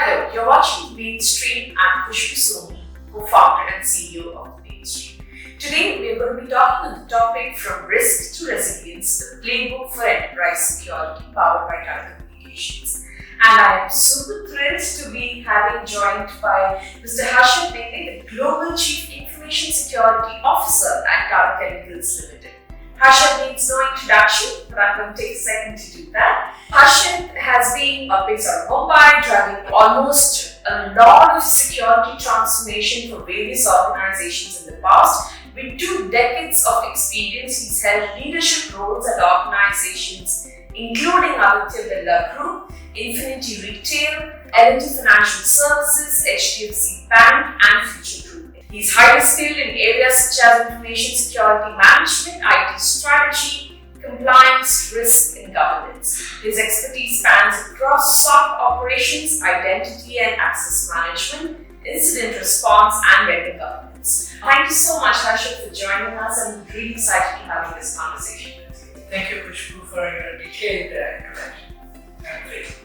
Hello, you're watching Mainstream. I'm Khushbu Soni, co-founder and CEO of Mainstream. Today, we're going to be talking on the topic from risk to resilience, the playbook for enterprise security powered by Tata Communications. And I am super thrilled to be having joined by Mr. Harshad Mengle, the Global Chief Information Security Officer at Tata Communications Limited. Harshad needs no introduction, but I'm going to take a second to do that. Harshad has been based out of Mumbai, driving almost a lot of security transformation for various organizations in the past. With 2 decades of experience, he's held leadership roles at organizations including Aditya Birla Group, Infinity Retail, L&T Financial Services, HDFC Bank, and Future Group. He's highly skilled in areas such as information security management, IT strategy, compliance, risk, and governance. His expertise spans across SOC operations, identity and access management, incident response, and vendor governance. Thank you so much, Harshad, for joining us. I'm really excited to have this conversation with you. Thank you, Khushbu, for your detailed introduction. Great.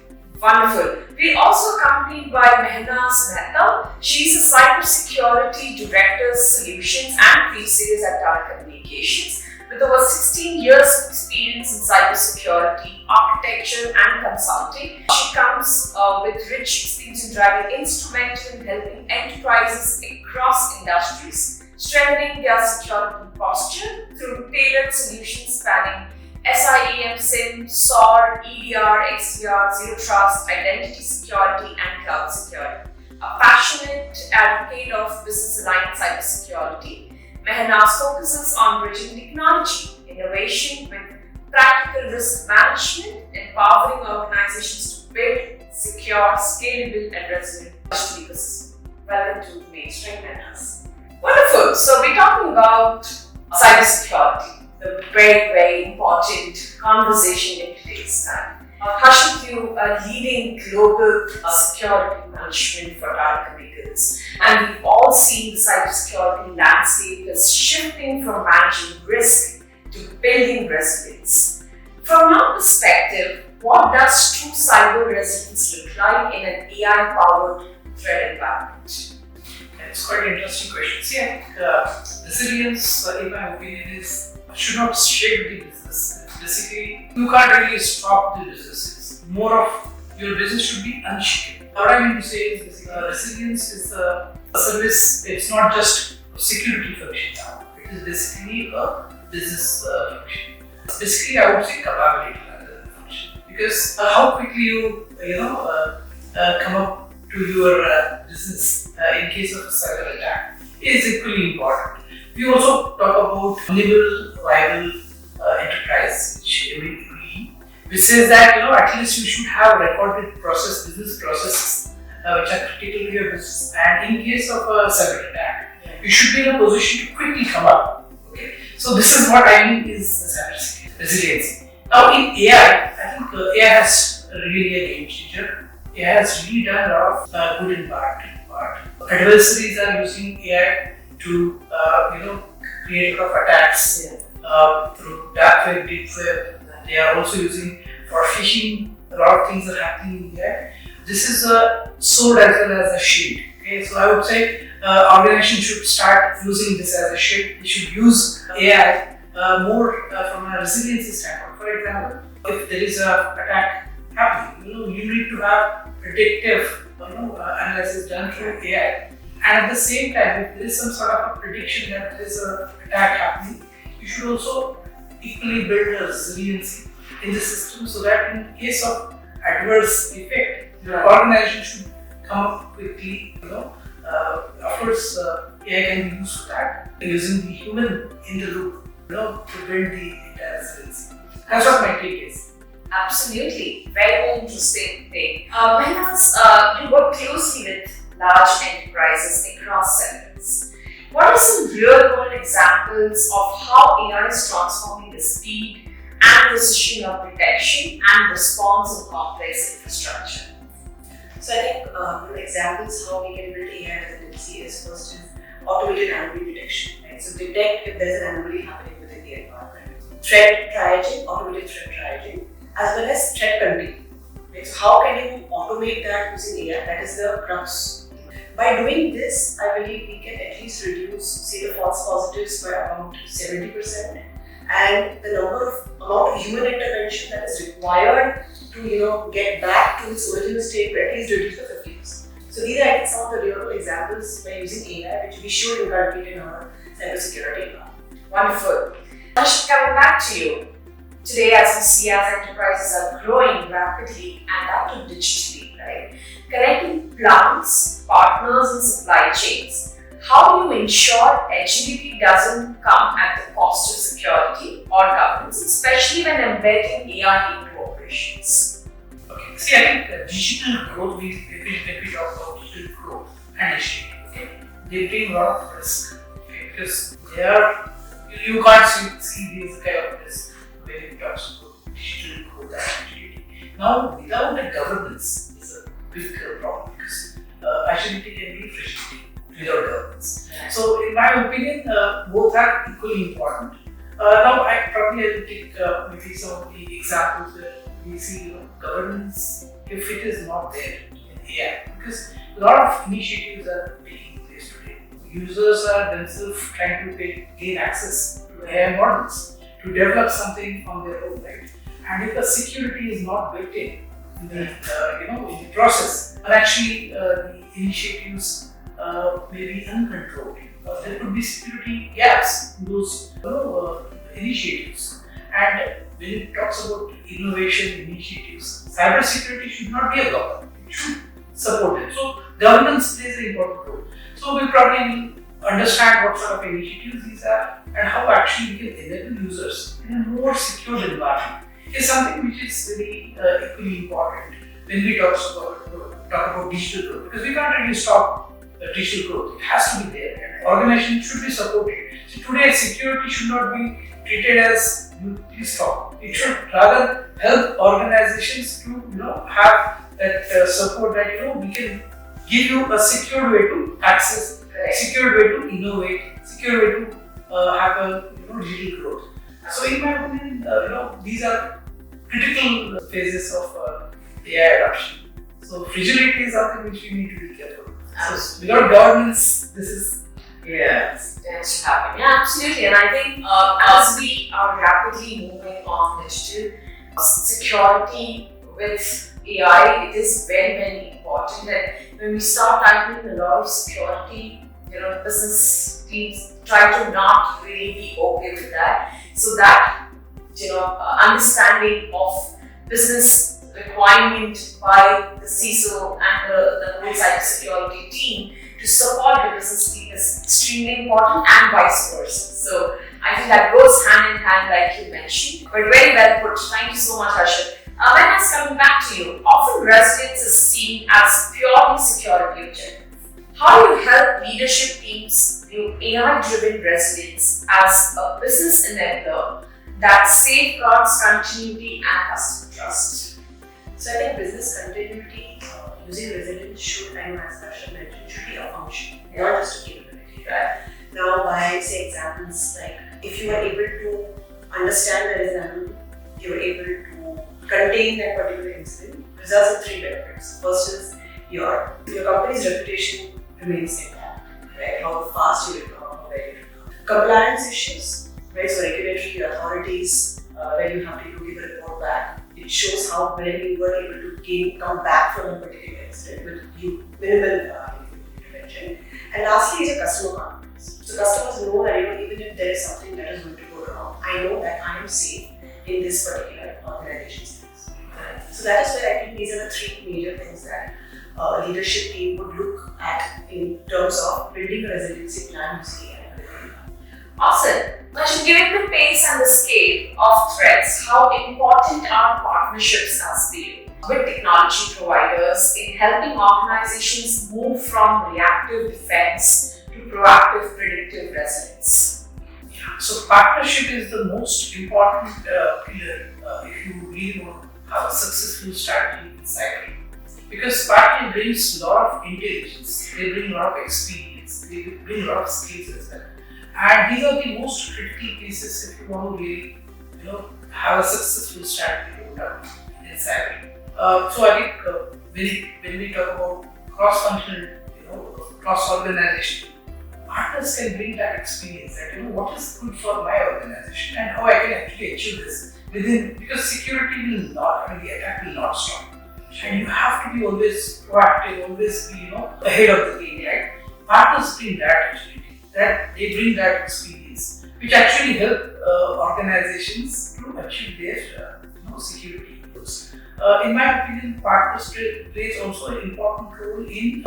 Wonderful. We're also accompanied by Mehernaz Mehta. She's a Cybersecurity Director Solutions and PreSales at Tata Communications. With over 16 years of experience in cybersecurity, architecture, and consulting, she comes with rich experience in driving instrumental in helping enterprises across industries, strengthening their security posture through tailored solutions spanning SIEM, SIM, SOAR, EDR, XDR, Zero Trust, Identity Security, and Cloud Security. A passionate advocate of business-aligned cybersecurity, Mehernaz focuses on bridging technology, innovation with practical risk management, empowering organizations to build secure, scalable, and resilient digital ecosystem. Welcome to Mainstream, Mehernaz. Wonderful. So we're talking about cybersecurity. A very important conversation in today's time. Harshad, you are leading global security management for Tata Communications, and we've all seen the cybersecurity landscape is shifting from managing risk to building resilience. From your perspective, what does true cyber resilience look like in an AI-powered threat environment? It's quite an interesting question. See, I think resilience, in my opinion, should not shake the business. Basically, you can't really stop the businesses. More of your business should be unshaken. What I mean to say is basically resilience is a service. It's not just a security function now. It is basically a business function. Basically, I would say capability rather than function. Because how quickly you come up to your business in case of a cyber attack is equally important. We also talk about nimble, viable enterprise, which says that at least you should have recorded business processes which are critical to your business. And in case of a cyber attack, you should be in a position to quickly come up. Okay, so this is what I mean is cybersecurity resilience. Now in AI, I think AI has really a game changer. AI has really done a lot of good in part. Adversaries are using AI to create a lot of attacks through dark web, deep web. They are also using for phishing. A lot of things are happening in there. This is a sword as well as a shield. Okay, so I would say organizations should start using this as a shield. They should use AI more from a resiliency standpoint. For example, if there is an attack happening, you need to have predictive analysis done through AI. And at the same time, if there is some sort of a prediction that there is an attack happening, you should also equally build a resiliency in the system so that in case of adverse effect, the organization should come up quickly. Of course, AI can be used for that, using the human in the loop, to build the entire resiliency. That's what my take is. Absolutely, very interesting thing. Mehernaz, you work closely with large enterprises across sectors. What are some real-world examples of how AI is transforming the speed and precision of detection and response in complex infrastructure? So I think examples how we can build AI resiliency is first is automated anomaly detection. Right? So detect if there is an anomaly happening within the environment. Threat triaging, automated threat triaging, as well as threat containment. Right? So how can you automate that using AI? That is the crux. By doing this, I believe we can at least reduce, say, the false positives by about 70%, and the amount of human intervention that is required to get back to its original state, at least reduce by 50%. So these are, I think, some of the real examples by using AI, which we should inculcate in our cybersecurity environment. Wonderful. Harshad, coming back to you. Today, as we see, as enterprises are growing rapidly and that too digitally, right? Connecting plants, partners, and supply chains. How do you ensure agility doesn't come at the cost of security or governance, especially when embedding AI into operations? Okay. See, I think digital growth, when we talk about digital growth and agility, okay, they bring a lot of risk, okay, because they are, you can't see these kind of risk when it talks about digital growth and agility. Now, without a governance, is a big problem because agility can be fragility without governance. So, in my opinion, both are equally important. Now, I probably will take maybe some of the examples where we see governance, if it is not there in AI, because a lot of initiatives are taking place today. Users are themselves trying to gain access to AI models to develop something on their own, right? And if the security is not built in the in the process, and actually the initiatives may be uncontrolled. There could be security gaps in those initiatives. And when it talks about innovation initiatives, cybersecurity should not be a blocker. It should support it. So governance plays an important role. So we probably will understand what sort of initiatives these are and how actually we can enable users in a more secure environment. Is something which is very equally important when we talk about digital growth, because we can't really stop digital growth. It has to be there, and organizations should be supported. So today, security should not be treated as you stop. It should rather help organizations to have that support that we can give you a secure way to access, secure way to innovate, secure way to have a digital growth. So in my opinion, these are critical phases of AI adoption. So fragility is something which we need to be careful. So without governance, this is tends to happen. Yeah, absolutely. And I think as we are rapidly moving on digital security with AI, it is very, very important. And when we start tackling a lot of security, business teams try to not really be okay with that. So that understanding of business requirement by the CISO and the whole cybersecurity team to support the business team is extremely important, and vice versa. So I think that goes hand in hand, like you mentioned. But very well put. Thank you so much, Harshad. Mehernaz, coming back to you, often resilience is seen as purely security objective. How do you help leadership teams view AI-driven resilience as a business enabler that safeguards continuity and customer trust? So I think business continuity using resilience should, as Harshad mentioned, should be a function, not just a capability. Right? Now, by say examples like if you are able to understand there is an anomaly, you are able to contain that particular incident, results in three benefits. First is your company's reputation remains intact, right? How fast you recover, how well you recover. Compliance issues, right? So regulatory authorities, when you have to give a report back, it shows how well you were able to come back from a particular incident with minimal intervention. And lastly is your customer confidence. So customers know that even if there is something that is going to go wrong, I know that I am safe in this particular organization space. So that is where I think these are the three major things that a leadership team would look at in terms of building a resiliency plan using AI. Awesome. Now, given the pace and the scale of threats, how important are partnerships as we with technology providers in helping organizations move from reactive defense to proactive predictive resilience? So partnership is the most important pillar if you really want to have a successful strategy in cyber. Because partner brings a lot of intelligence, they bring a lot of experience, they bring a lot of skills as well. And these are the most critical pieces if you want to really have a successful strategy in cyber. So I think when we talk about cross-functional, cross-organization, partners can bring that experience that what is good for my organization and how I can actually achieve this within, because security will not, the attack will not stop. And you have to be always proactive, always be ahead of the game, right? Partners bring that agility, that they bring that experience, which actually help organizations to achieve their security goals. In my opinion, partners plays also an important role in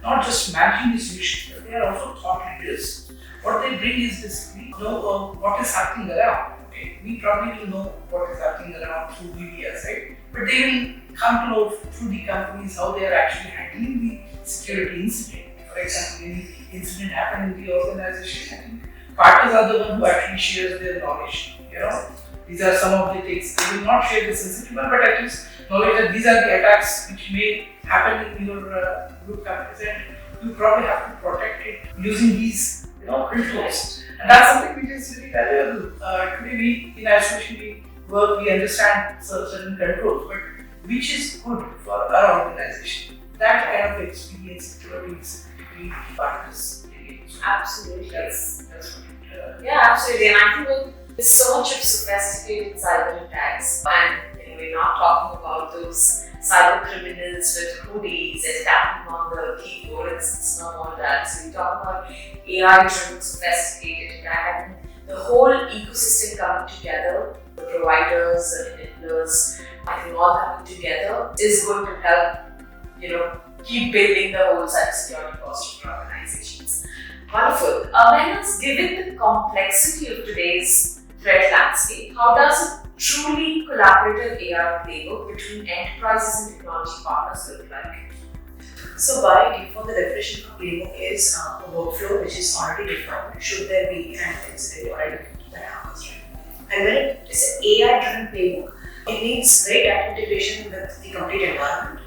not just managing the solution, but they are also thought leaders. What they bring is basically what is happening around. Okay, we probably will know what is happening around through media, right? But they will come to know through the companies how they are actually handling the security incident. For example, any incident happened in the organization, I think partners are the one who actually shares their knowledge. These are some of the things. They will not share the sensitive one, but at least knowledge that these are the attacks which may happen in your group companies, and you probably have to protect it using these controls. And that's something which is very valuable. Today we, in isolation work, we understand certain controls, but which is good for our organization. That kind of experience security is between partners. Absolutely. That's yeah, absolutely. And I think with so much of sophisticated cyber attacks, and we're not talking about those cyber criminals with hoodies and tapping on the keyboard. It's not all that. So we talk about AI-driven sophisticated attack. I think the whole ecosystem coming together, the providers, the enablers, I think all coming together is going to help, keep building the whole cybersecurity posture for organizations. Wonderful. Mehernaz, given the complexity of today's threat landscape, how does a truly collaborative AI playbook between enterprises and technology partners look like? So by default, the definition of playbook is a workflow which is already defined. Should there be an incident or anything that happens, right? And when it is an AI-driven playbook, it needs very tight integration with the complete environment.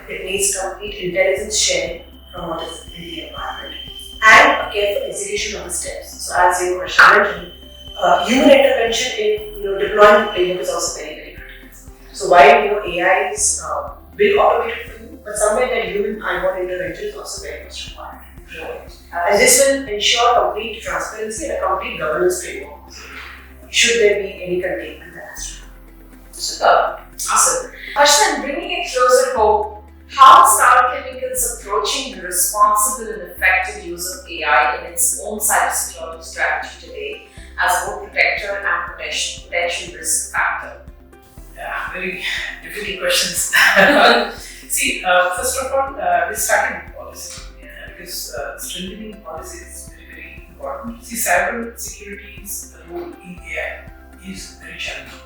It needs complete intelligence sharing from what is in the environment, and a careful execution of the steps. So as you mentioned, human intervention in deploying the playbook is also very, very critical. So while AI is will automate it for you, but somewhere that human eyeball intervention is also very much required. And this will ensure complete transparency and a complete governance framework. Should there be any containment that has to happen. Super. Awesome. Harshad, bringing it closer home, how is Tata Chemicals approaching the responsible and effective use of AI in its own cybersecurity strategy today as both protector and potential risk factor? Yeah, very difficult questions. See, first of all, we started with policy because strengthening policy is very, very important. See, cyber security's role in AI is very challenging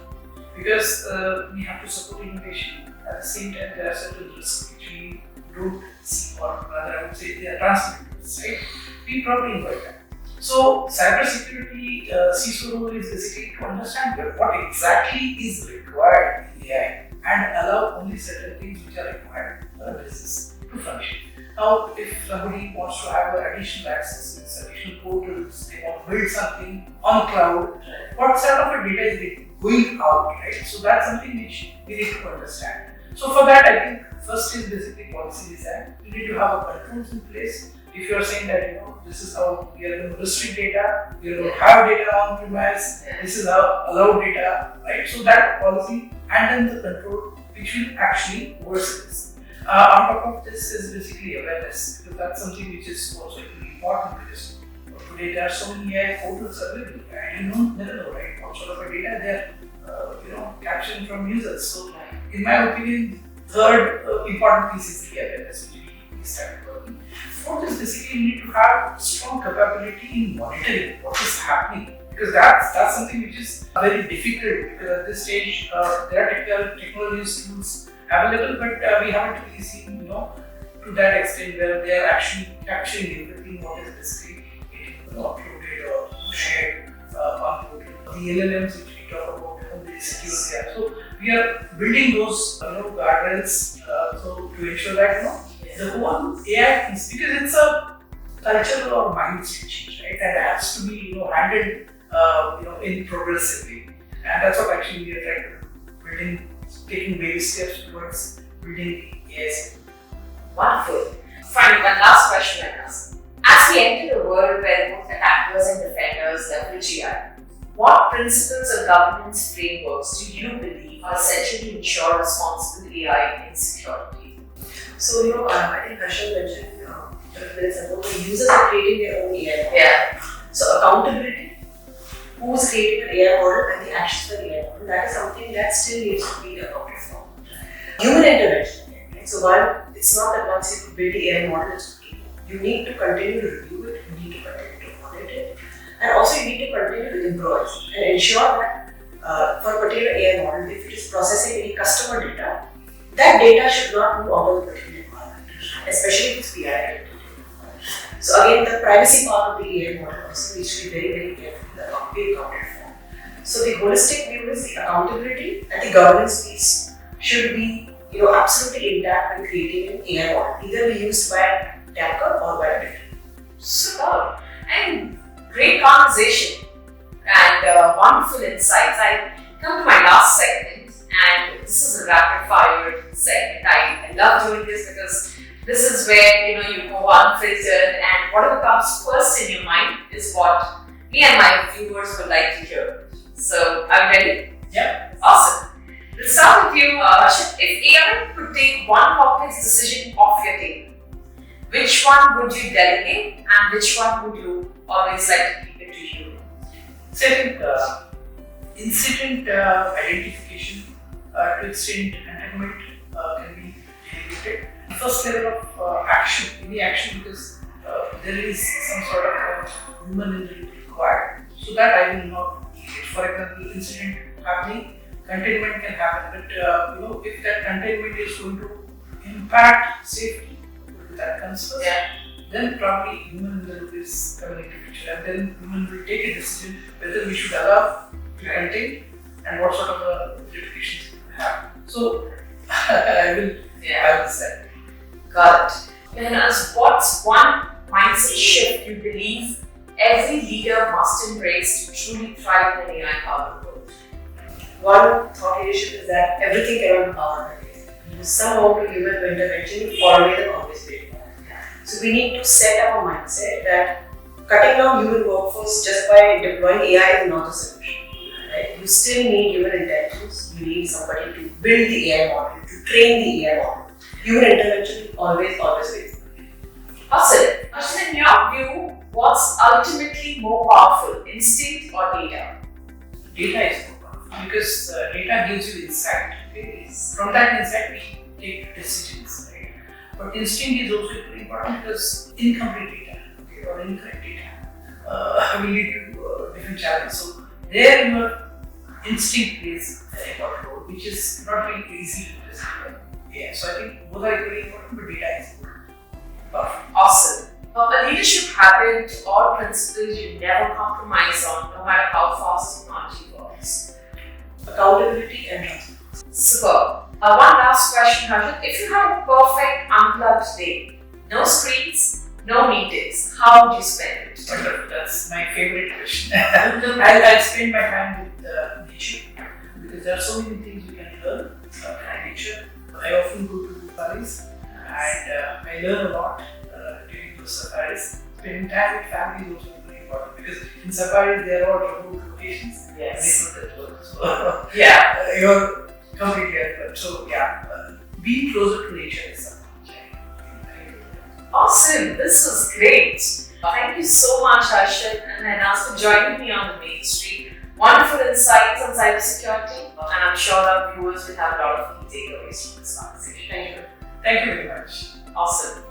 because we have to support innovation. At the same time, there are certain risks which we don't see, or rather, I would say they are transmitted, right? We probably avoid that. So, cybersecurity CISO role is basically to understand what exactly is required in AI and allow only certain things which are required for a business to function. Now, if somebody wants to have additional accesses, additional portals, they want to build something on cloud, what sort of a data is going out, right? So, that's something which we need to understand. So, for that, I think first is basically policy design. You need to have a controls in place. If you are saying that this is how we are going to restrict data, we are going to have data on premise, this is how allowed data, right? So that policy and then the control which will actually worsen this. On top of this is basically awareness, because that's something which is also really important because today there are so many AI portals available and you never know, right? What sort of a data they are capturing from users. So in my opinion, third important piece is the awareness which we started working. Fourth is basically you need to have strong capability in monitoring what is happening, because that's something which is very difficult because at this stage there are technologies tools available, but we haven't really seen to that extent where they are actually capturing everything what is basically uploaded or shared on the LLMs which we talk about and the security. So we are building those guardrails so to ensure that the whole AI is, because it's a cultural or mindset change, right? And it has to be handled in progressively, and that's what actually we are trying to building taking baby steps towards building AI system. Wonderful. Finally, one last question I ask. As we enter the world where both attackers and defenders leverage AI, what principles or governance frameworks do you believe are essential to ensure responsible AI in security? So, I think Harshad mentioned a few minutes ago, the users are creating their own AI model. Yeah. So, accountability, who's creating an AI model and the actions for the AI model, that is something that still needs to be accounted for. Human intervention, right? So, it's not that once you build the AI model, it's okay. You need to continue to review it, you need to continue to audit it, and also you need to continue to improvise and ensure that for a particular AI model, if it is processing any customer data, that data should not move out of the particular environment, especially if it's PI related. So again, the privacy part of the AI model also needs to be very, very carefully accounted for. So the holistic view is the accountability and the governance piece should be absolutely intact when creating an AI model, either be used by an attacker or by a defender. Superb. And great conversation and wonderful insights. I come to my last segment, and this is a rapid fire segment. I love doing this because this is where you go unfiltered, and whatever comes first in your mind is what me and my viewers would like to hear. So, are you ready? Yeah. Awesome. We'll start with you, Harshad. If AI could take one complex decision off your table, which one would you delegate and which one would you always like to keep it to you? So I think incident identification to extent entanglement can be delegated. First level of action, any action, because there is some sort of human intent required. So that I will not delegate. For example, incident happening, containment can happen, but if that containment is going to impact safety, that comes first. Yeah. Then probably human in the loop is coming into picture, and then human will take a decision whether we should allow to contain and what sort of implications it will have. So I will decide. Got it. Mehernaz, what's one mindset shift you believe every leader must embrace to truly thrive in an AI-powered world? One thought leadership is that everything cannot be powered by AI. Some amount of human intervention always be required. So we need to set up a mindset that cutting down human workforce just by deploying AI is not a solution. Right? You still need human intelligence. You need somebody to build the AI model, to train the AI model. Human intervention always wins. Awesome. Harshad, in your view, what's ultimately more powerful, instinct or data? Data is more powerful because data gives you insight. Okay? From that insight, we take decisions. Right? But instinct is also very important because incomplete data or incorrect data will lead to different challenges. So there your instinct plays an important role, which is not very easy to decide. Yeah, so I think both are very important, but data is important. Perfect. Awesome. A leadership habit or principle you never compromise on, no matter how fast technology works. Accountability and transparency. Superb. One last question, Harshad. If you had a perfect unplugged day, no screens, no meetings, how would you spend it? Wonderful. That's my favorite question. I'll spend my time with nature because there are so many things you can learn from nature. I often go to safaris and I learn a lot during those safaris. Spending time with family is also very important because in safaris they are all remote locations. Yes. And they don't work. So Yeah. You're completely at. So being closer to nature is something. Awesome. This was great. Thank you so much, Harshad and Mehernaz, for joining me on the main street. Wonderful insights on cybersecurity, and I'm sure our viewers will have a lot of key takeaways from this conversation. Thank you. Thank you very much. Awesome.